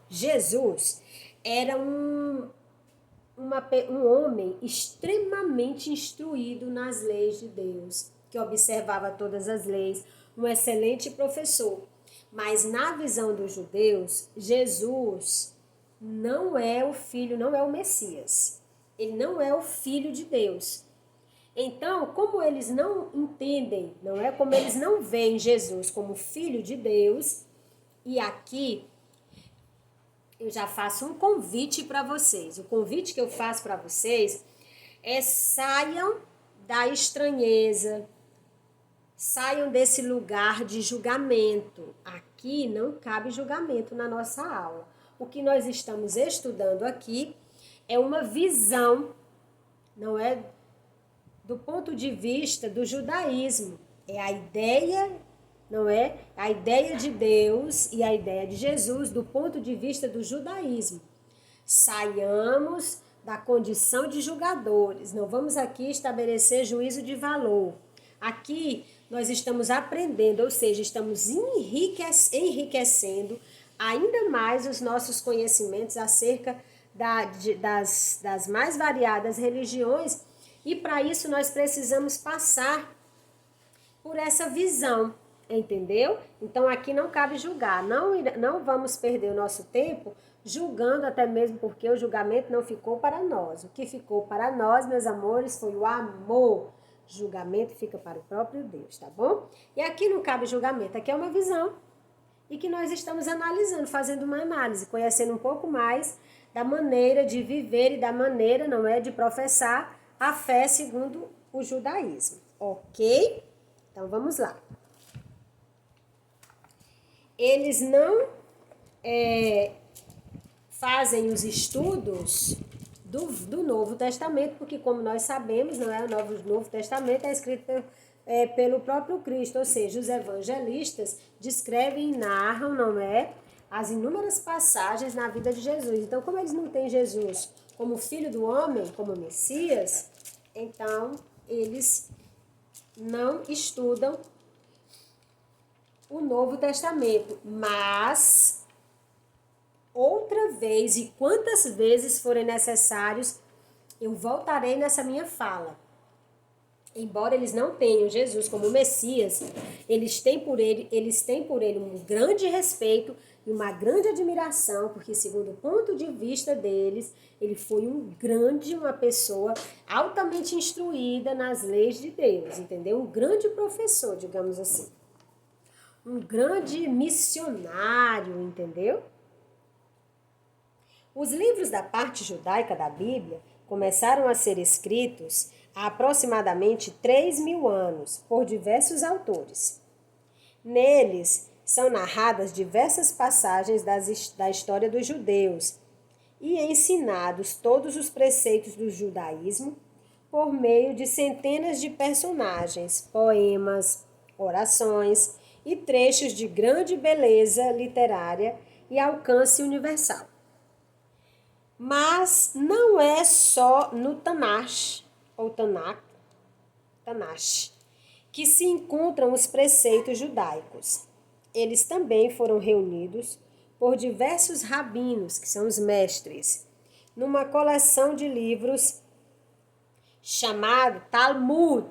Jesus era um homem extremamente instruído nas leis de Deus, que observava todas as leis, um excelente professor. Mas na visão dos judeus, Jesus não é o filho, não é o Messias. Ele não é o filho de Deus. Então, como eles não entendem, não é? Como eles não veem Jesus como filho de Deus, e aqui eu já faço um convite para vocês. O convite que eu faço para vocês é saiam da estranheza, saiam desse lugar de julgamento. Aqui não cabe julgamento na nossa aula. O que nós estamos estudando aqui é uma visão, não é? Do ponto de vista do judaísmo. É a ideia, não é? A ideia de Deus e a ideia de Jesus do ponto de vista do judaísmo. Saiamos da condição de julgadores. Não vamos aqui estabelecer juízo de valor. Aqui nós estamos aprendendo, ou seja, estamos enriquecendo ainda mais os nossos conhecimentos acerca das mais variadas religiões, e para isso nós precisamos passar por essa visão, entendeu? Então aqui não cabe julgar, não vamos perder o nosso tempo julgando, até mesmo porque o julgamento não ficou para nós. O que ficou para nós, meus amores, foi o amor. Julgamento fica para o próprio Deus, tá bom? E aqui não cabe julgamento, aqui é uma visão e que nós estamos analisando, fazendo uma análise, conhecendo um pouco mais da maneira de viver e da maneira, não é, de professar a fé segundo o judaísmo, ok? Então vamos lá. Eles não fazem os estudos do Novo Testamento, porque como nós sabemos, não é, o Novo Testamento é escrito pelo próprio Cristo, ou seja, os evangelistas descrevem e narram, não é, as inúmeras passagens na vida de Jesus. Então, como eles não têm Jesus como filho do homem, como Messias, então eles não estudam o Novo Testamento, mas outra vez e quantas vezes forem necessários, eu voltarei nessa minha fala. Embora eles não tenham Jesus como Messias, eles têm por ele um grande respeito e uma grande admiração, porque segundo o ponto de vista deles, ele foi uma pessoa altamente instruída nas leis de Deus, entendeu? Um grande professor, digamos assim. Um grande missionário, entendeu? Os livros da parte judaica da Bíblia começaram a ser escritos há aproximadamente 3.000 anos por diversos autores. Neles são narradas diversas passagens da história dos judeus e ensinados todos os preceitos do judaísmo por meio de centenas de personagens, poemas, orações e trechos de grande beleza literária e alcance universal. Mas não é só no Tanakh, ou Tanakh, que se encontram os preceitos judaicos. Eles também foram reunidos por diversos rabinos, que são os mestres, numa coleção de livros chamado Talmud,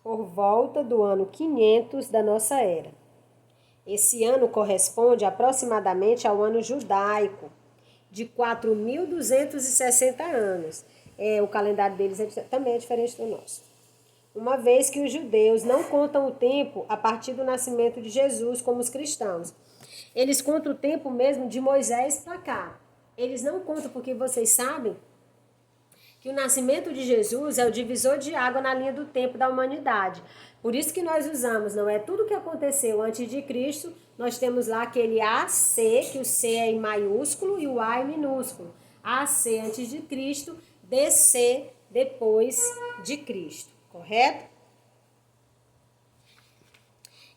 por volta do ano 500 da nossa era. Esse ano corresponde aproximadamente ao ano judaico, de 4.260 anos. O calendário deles também é diferente do nosso. Uma vez que os judeus não contam o tempo a partir do nascimento de Jesus, como os cristãos. Eles contam o tempo mesmo de Moisés para cá. Eles não contam porque vocês sabem que o nascimento de Jesus é o divisor de água na linha do tempo da humanidade. Por isso que nós usamos, não é tudo que aconteceu antes de Cristo, nós temos lá aquele AC, que o C é em maiúsculo e o A é minúsculo. AC antes de Cristo, DC depois de Cristo, correto?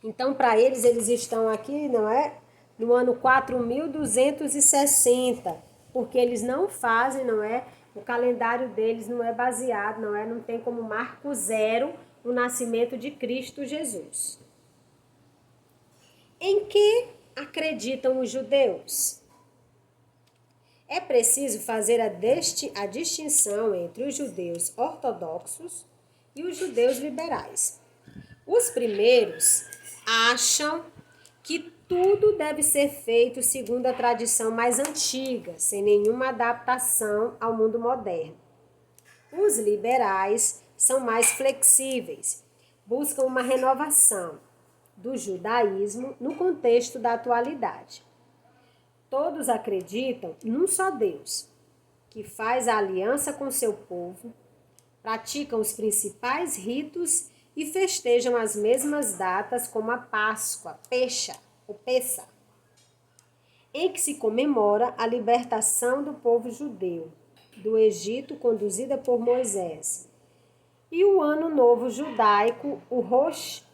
Então, para eles estão aqui, não é? No ano 4.260, porque eles não fazem, não é? O calendário deles não é baseado, não tem como marco zero o nascimento de Cristo Jesus. Em que acreditam os judeus? É preciso fazer a distinção entre os judeus ortodoxos e os judeus liberais. Os primeiros acham que tudo deve ser feito segundo a tradição mais antiga, sem nenhuma adaptação ao mundo moderno. Os liberais são mais flexíveis, buscam uma renovação do judaísmo no contexto da atualidade. Todos acreditam num só Deus, que faz a aliança com seu povo, praticam os principais ritos e festejam as mesmas datas como a Páscoa, Pessa, em que se comemora a libertação do povo judeu do Egito conduzida por Moisés. E o Ano Novo Judaico, o Rosh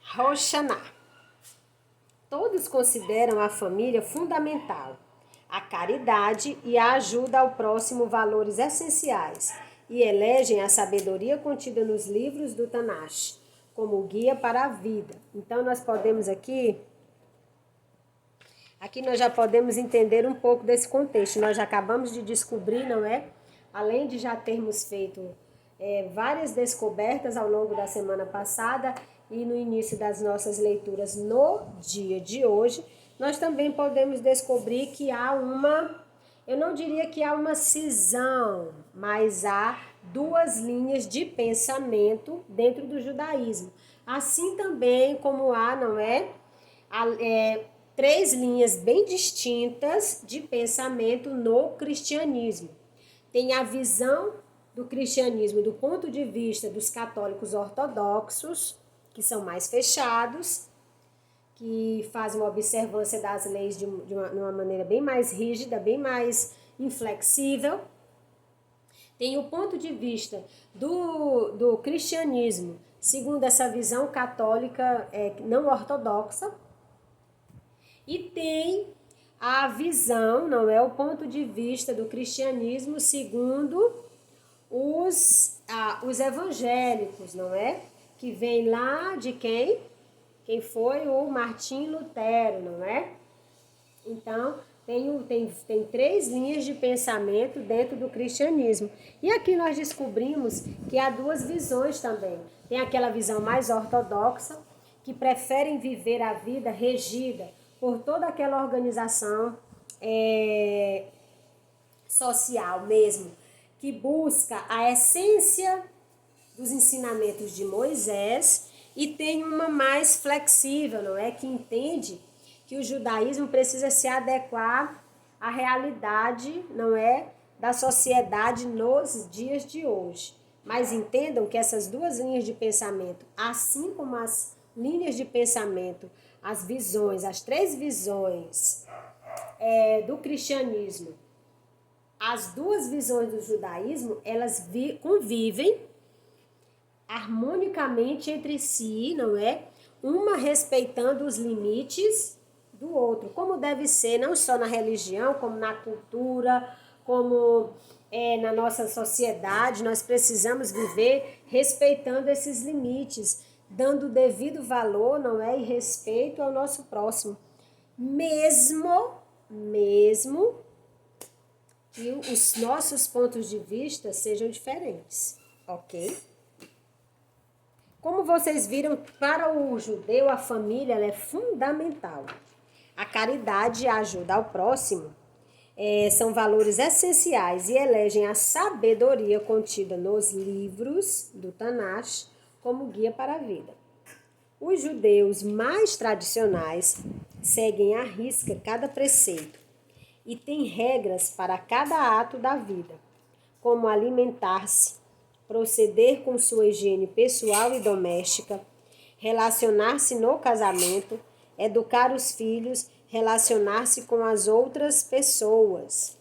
Hashanah. Todos consideram a família fundamental, a caridade e a ajuda ao próximo valores essenciais e elegem a sabedoria contida nos livros do Tanakh como guia para a vida. Então nós podemos aqui nós já podemos entender um pouco desse contexto. Nós já acabamos de descobrir, não é? Além de já termos feito várias descobertas ao longo da semana passada e no início das nossas leituras no dia de hoje, nós também podemos descobrir que há eu não diria que há uma cisão, mas há duas linhas de pensamento dentro do judaísmo. Assim também como há, não é? Três linhas bem distintas de pensamento no cristianismo. Tem a visão do cristianismo do ponto de vista dos católicos ortodoxos, que são mais fechados, que fazem uma observância das leis de uma maneira bem mais rígida, bem mais inflexível. Tem o ponto de vista do cristianismo, segundo essa visão católica não ortodoxa, e tem a visão, não é, o ponto de vista do cristianismo segundo os evangélicos, não é? Que vem lá de quem? Quem foi o Martim Lutero, não é? Então, tem três linhas de pensamento dentro do cristianismo. E aqui nós descobrimos que há duas visões também. Tem aquela visão mais ortodoxa, que preferem viver a vida regida por toda aquela organização social mesmo, que busca a essência dos ensinamentos de Moisés, e tem uma mais flexível, não é? Que entende que o judaísmo precisa se adequar à realidade, não é? Da sociedade nos dias de hoje. Mas entendam que essas duas linhas de pensamento, assim como as linhas de pensamento, as visões, as três visões do cristianismo, as duas visões do judaísmo, elas convivem harmonicamente entre si, não é? Uma respeitando os limites do outro, como deve ser, não só na religião, como na cultura, como na nossa sociedade. Nós precisamos viver respeitando esses limites, dando o devido valor, não é? E respeito ao nosso próximo, mesmo que os nossos pontos de vista sejam diferentes, ok? Como vocês viram, para o judeu a família é fundamental. A caridade e a ajuda ao próximo são valores essenciais e elegem a sabedoria contida nos livros do Tanakh como guia para a vida. Os judeus mais tradicionais seguem à risca cada preceito e têm regras para cada ato da vida, como alimentar-se, proceder com sua higiene pessoal e doméstica, relacionar-se no casamento, educar os filhos, relacionar-se com as outras pessoas.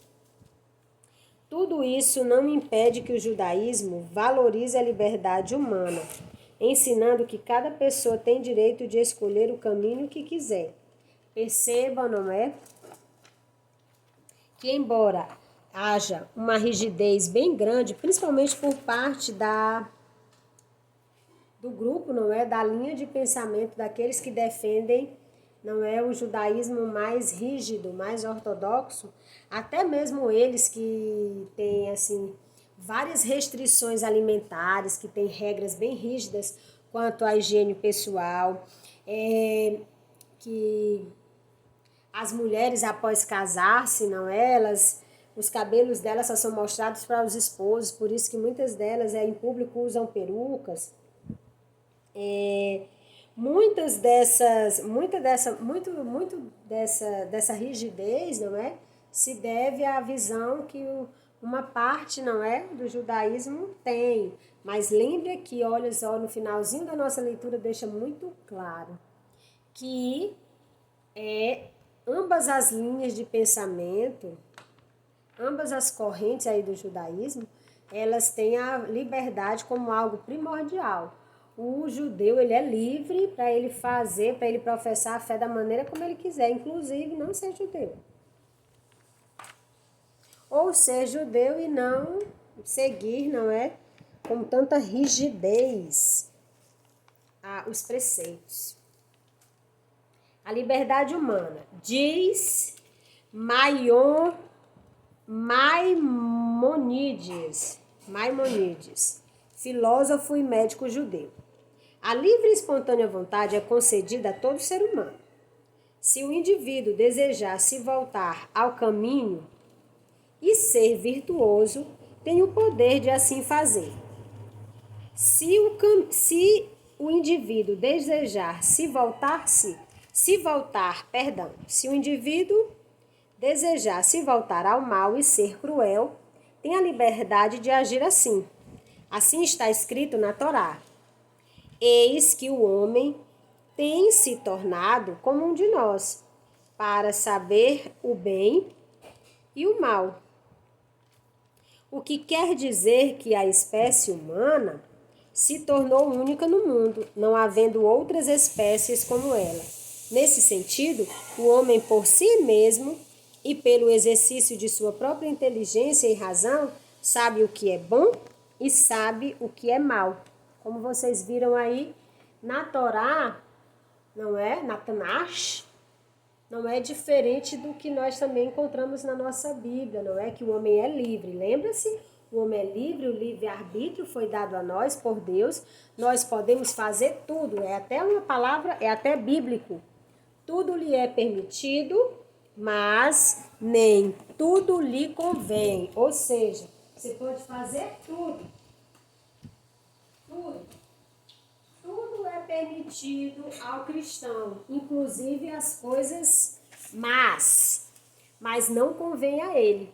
Tudo isso não impede que o judaísmo valorize a liberdade humana, ensinando que cada pessoa tem direito de escolher o caminho que quiser. Percebam, não é? Que embora haja uma rigidez bem grande, principalmente por parte do grupo, não é, da linha de pensamento daqueles que defendem, não é, o judaísmo mais rígido, mais ortodoxo, até mesmo eles que têm assim várias restrições alimentares, que têm regras bem rígidas quanto à higiene pessoal, que as mulheres após casar-se, não é, os cabelos delas só são mostrados para os esposos, por isso que muitas delas em público usam perucas. Dessa rigidez, não é, se deve à visão que uma parte, não é, do judaísmo tem. Mas lembre que, olha só, no finalzinho da nossa leitura deixa muito claro que ambas as linhas de pensamento, ambas as correntes aí do judaísmo, elas têm a liberdade como algo primordial. O judeu, ele é livre para ele fazer, para ele professar a fé da maneira como ele quiser, inclusive não ser judeu. Ou ser judeu e não seguir, não é, com tanta rigidez os preceitos. A liberdade humana. Diz Maimonides, filósofo e médico judeu. A livre e espontânea vontade é concedida a todo ser humano. Se o indivíduo desejar se voltar ao caminho e ser virtuoso, tem o poder de assim fazer. Se o indivíduo desejar se o indivíduo desejar se voltar ao mal e ser cruel, tem a liberdade de agir assim. Assim está escrito na Torá. Eis que o homem tem se tornado como um de nós, para saber o bem e o mal. O que quer dizer que a espécie humana se tornou única no mundo, não havendo outras espécies como ela. Nesse sentido, o homem por si mesmo e pelo exercício de sua própria inteligência e razão, sabe o que é bom e sabe o que é mal. Como vocês viram aí na Torá, não é? Na Tanakh, não é diferente do que nós também encontramos na nossa Bíblia, não é? Que o homem é livre. Lembra-se? O homem é livre, o livre-arbítrio foi dado a nós por Deus. Nós podemos fazer tudo, é até uma palavra, é até bíblico. Tudo lhe é permitido, mas nem tudo lhe convém. Ou seja, você pode fazer tudo. Tudo é permitido ao cristão, inclusive as coisas más, mas não convém a ele.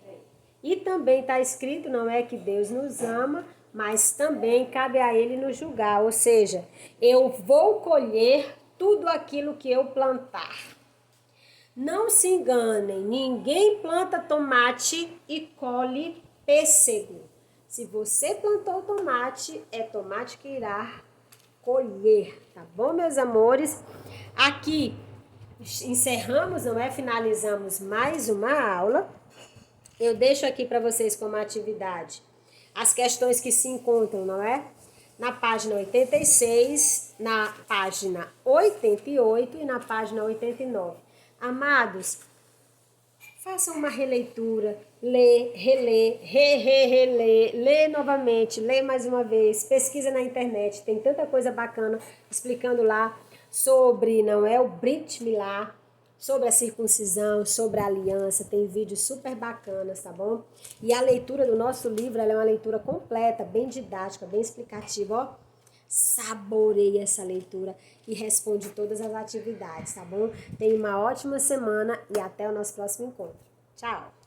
E também está escrito, não é que Deus nos ama, mas também cabe a ele nos julgar. Ou seja, eu vou colher tudo aquilo que eu plantar. Não se enganem, ninguém planta tomate e colhe pêssego. Se você plantou tomate, é tomate que irá colher, tá bom, meus amores? Aqui encerramos, não é? Finalizamos mais uma aula. Eu deixo aqui para vocês como atividade as questões que se encontram, não é? Na página 86, na página 88 e na página 89. Amados, façam uma releitura, lê, relê, relê, lê novamente, lê mais uma vez, pesquisa na internet, tem tanta coisa bacana explicando lá sobre, não é, o Brit Milá, sobre a circuncisão, sobre a aliança, tem vídeos super bacanas, tá bom? E a leitura do nosso livro, ela é uma leitura completa, bem didática, bem explicativa, ó. Saboreie essa leitura e responde todas as atividades, tá bom? Tenha uma ótima semana e até o nosso próximo encontro. Tchau!